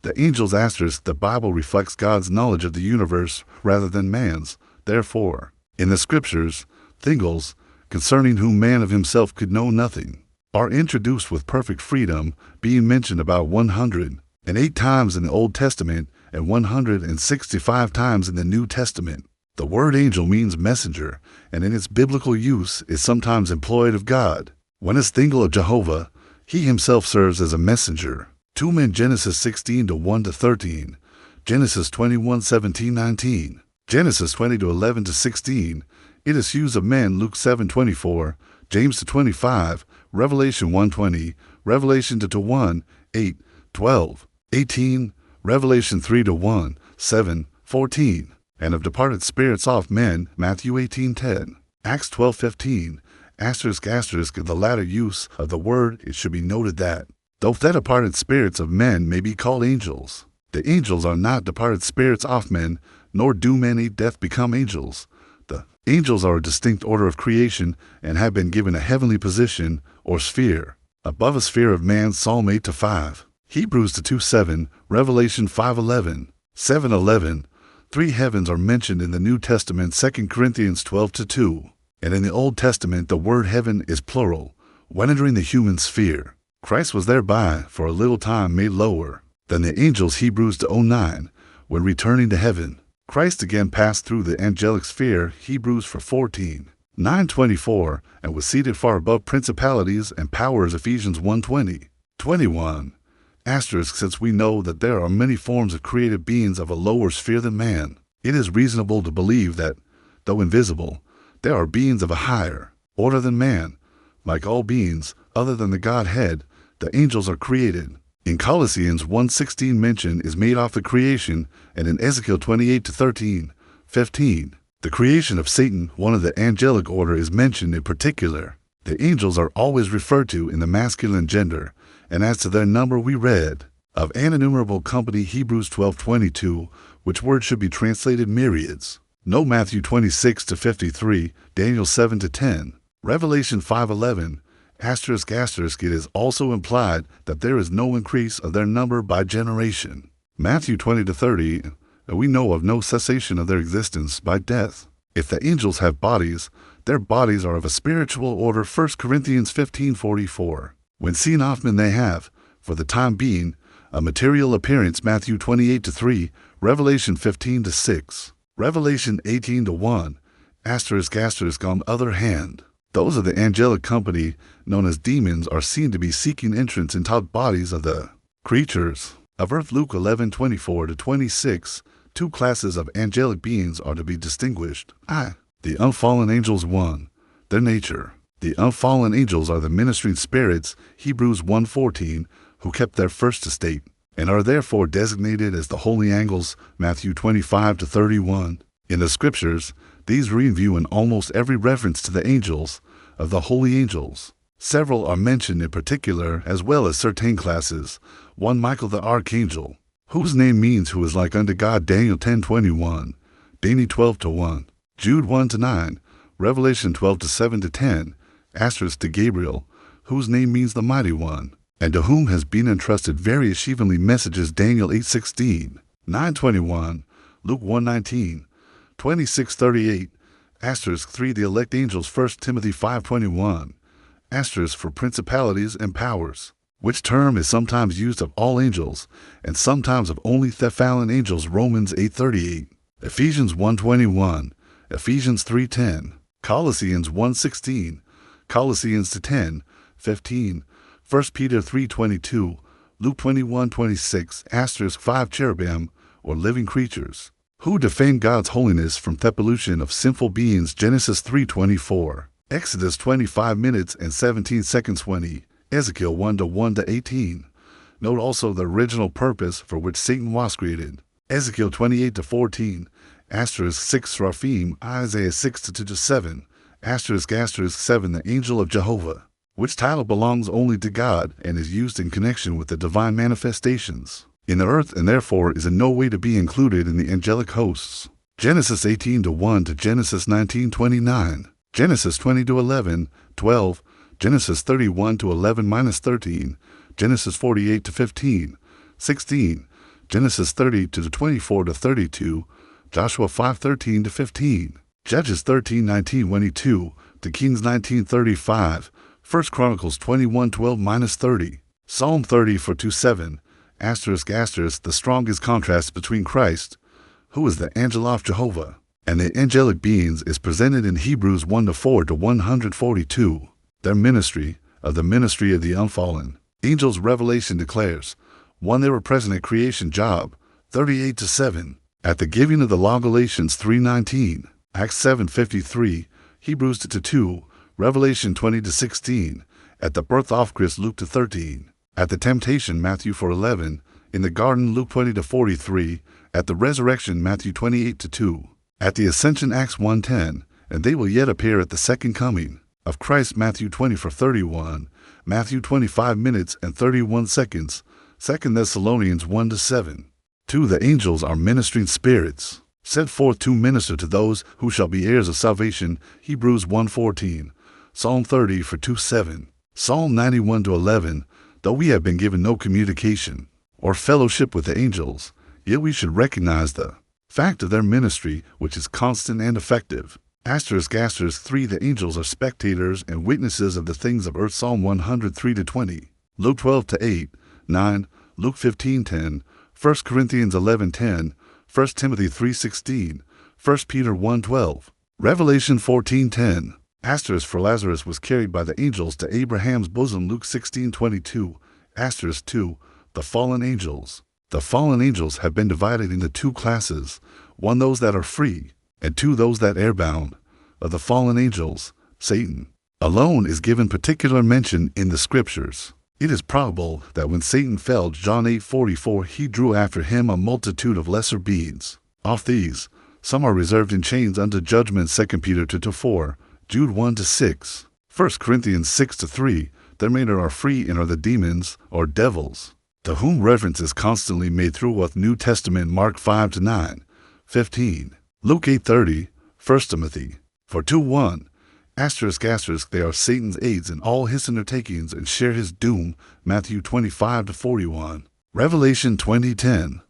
The angel's asterisk, the Bible reflects God's knowledge of the universe rather than man's. Therefore, in the scriptures, things concerning whom man of himself could know nothing are introduced with perfect freedom, being mentioned about 108 times in the Old Testament and 165 times in the New Testament. The word angel means messenger, and in its biblical use is sometimes employed of God. When as thingel of Jehovah, he himself serves as a messenger. 2 men Genesis 16 to 1 to 13, Genesis 21 17 19, Genesis 20 to 11 to 16. It is used of men Luke 7 24, James to 25, Revelation 1:20, Revelation 2 to 1, 8, 12, 18, Revelation 3 to 1, 7, 14. And of departed spirits off men, Matthew 18:10, Acts 12:15, asterisk, the latter use of the word, it should be noted that, though the departed spirits of men may be called angels, the angels are not departed spirits off men, nor do men at death become angels. The angels are a distinct order of creation and have been given a heavenly position, or sphere, above a sphere of man, Psalm 8 to 5, Hebrews 2:7, Revelation 5:11, 7:11. 3 heavens are mentioned in the New Testament, 2 Corinthians 12 to 2, and in the Old Testament the word heaven is plural, when entering the human sphere. Christ was thereby for a little time made lower than the angels, Hebrews 9, when returning to heaven. Christ again passed through the angelic sphere, Hebrews 14, 9:24, and was seated far above principalities and powers, Ephesians 1:20, 21. Asterisk, since we know that there are many forms of created beings of a lower sphere than man, it is reasonable to believe that, though invisible, there are beings of a higher order than man. Like all beings other than the Godhead, the angels are created. In Colossians 1:16 mention is made of the creation, and in Ezekiel 28 to 13, 15, the creation of Satan, one of the angelic order, is mentioned in particular. The angels are always referred to in the masculine gender, and as to their number we read of an innumerable company, Hebrews 12:22, which word should be translated myriads. Note Matthew 26 to 53, Daniel 7 to 10, Revelation 5:11, asterisk, it is also implied that there is no increase of their number by generation. Matthew 20 to 30, we know of no cessation of their existence by death. If the angels have bodies, their bodies are of a spiritual order, 1 Corinthians 15:44. When seen off men they have, for the time being, a material appearance, Matthew 28 to 3, Revelation 15 to 6, Revelation 18 to 1, asterisk, on the other hand, those of the angelic company, known as demons, are seen to be seeking entrance into bodies of the creatures of earth, Luke 11:24 to 26. 2 classes of angelic beings are to be distinguished. The unfallen angels. 1. Their nature. The unfallen angels are the ministering spirits, Hebrews 1:14, who kept their first estate, and are therefore designated as the holy angels, Matthew 25 to 31. In the scriptures, these review in almost every reference to the angels, of the holy angels. Several are mentioned in particular, as well as certain classes. 1. Michael the archangel, whose name means who is like unto God, Daniel 10:21, Daniel 12 to 1, Jude 1 to 9, Revelation 12 to 7 to 10, asterisk, to Gabriel, whose name means the mighty one, and to whom has been entrusted various heavenly messages, Daniel 8:16, 9:21, Luke 1:19, 26:38, asterisk 3. The elect angels, 1 Timothy 5:21, asterisk, for principalities and powers, which term is sometimes used of all angels, and sometimes of only the fallen angels, Romans 8:38, Ephesians 1:21, Ephesians 3:10, Colossians 1:16, Colossians 10:15, 1 Peter 3:22, Luke 21:26, asterisk 5. Cherubim, or living creatures, who defend God's holiness from the pollution of sinful beings, Genesis 3:24, Exodus 25 minutes and 17 seconds 20, Ezekiel 1 to 1 to 18. Note also the original purpose for which Satan was created, Ezekiel 28 to 14, asterisk 6. Seraphim, Isaiah 6 to 2 to 7, asterisk 7. The angel of Jehovah, which title belongs only to God and is used in connection with the divine manifestations in the earth, and therefore is in no way to be included in the angelic hosts. Genesis 18 to 1 to Genesis 19:29, Genesis 20 to 11, 12, Genesis 31 to 11-13, Genesis 48 to 15, 16, Genesis 30 to 24 to 32, Joshua 5:13 to 15, Judges 13:19-22 to Kings 19:35, 1 Chronicles 21:12-30, Psalm 30 for 2:7, the strongest contrast between Christ, who is the angel of Jehovah, and the angelic beings is presented in Hebrews 1:4 to 142. Their ministry, of the ministry of the unfallen angels, Revelation declares, 1. They were present at creation, Job 38:7, at the giving of the law, Galatians 3:19, Acts 7:53, Hebrews 2, Revelation 20:16, at the birth of Christ, Luke 13, at the temptation, Matthew 4:11, in the garden, Luke 20:43, at the resurrection, Matthew 28:2, at the ascension, Acts 1:10, and they will yet appear at the second coming of Christ, Matthew 20:31, Matthew 25 minutes and 31 seconds, 2 Thessalonians 1:7. 2. The angels are ministering spirits, sent forth to minister to those who shall be heirs of salvation, Hebrews 1:14, Psalm 30 for 2:7, Psalm 91-11. Though we have been given no communication or fellowship with the angels, yet we should recognize the fact of their ministry, which is constant and effective. ***3 The angels are spectators and witnesses of the things of earth, Psalm 103-20, Luke 12-8, 9, Luke 15:10, 1 Corinthians 11:10, 1 Timothy 3:16, 1 Peter 1:12, Revelation 14:10. For Lazarus was carried by the angels to Abraham's bosom, Luke 16:22. 2. The fallen angels. The fallen angels have been divided into two classes, 1. Those that are free, and 2. Those that are bound. Of the fallen angels, Satan alone is given particular mention in the scriptures. It is probable that when Satan fell, John 8:44, he drew after him a multitude of lesser beings. Of these, some are reserved in chains unto judgment, 2 Peter 2:4, Jude 1-6, 1 Corinthians 6-3. Their remainder are free and are the demons, or devils, to whom reference is constantly made throughout New Testament, Mark 5-9, 15, Luke 8:30, 1 Timothy 4:2-1. They are Satan's aides in all his undertakings and share his doom, Matthew 25-41, Revelation 20:10.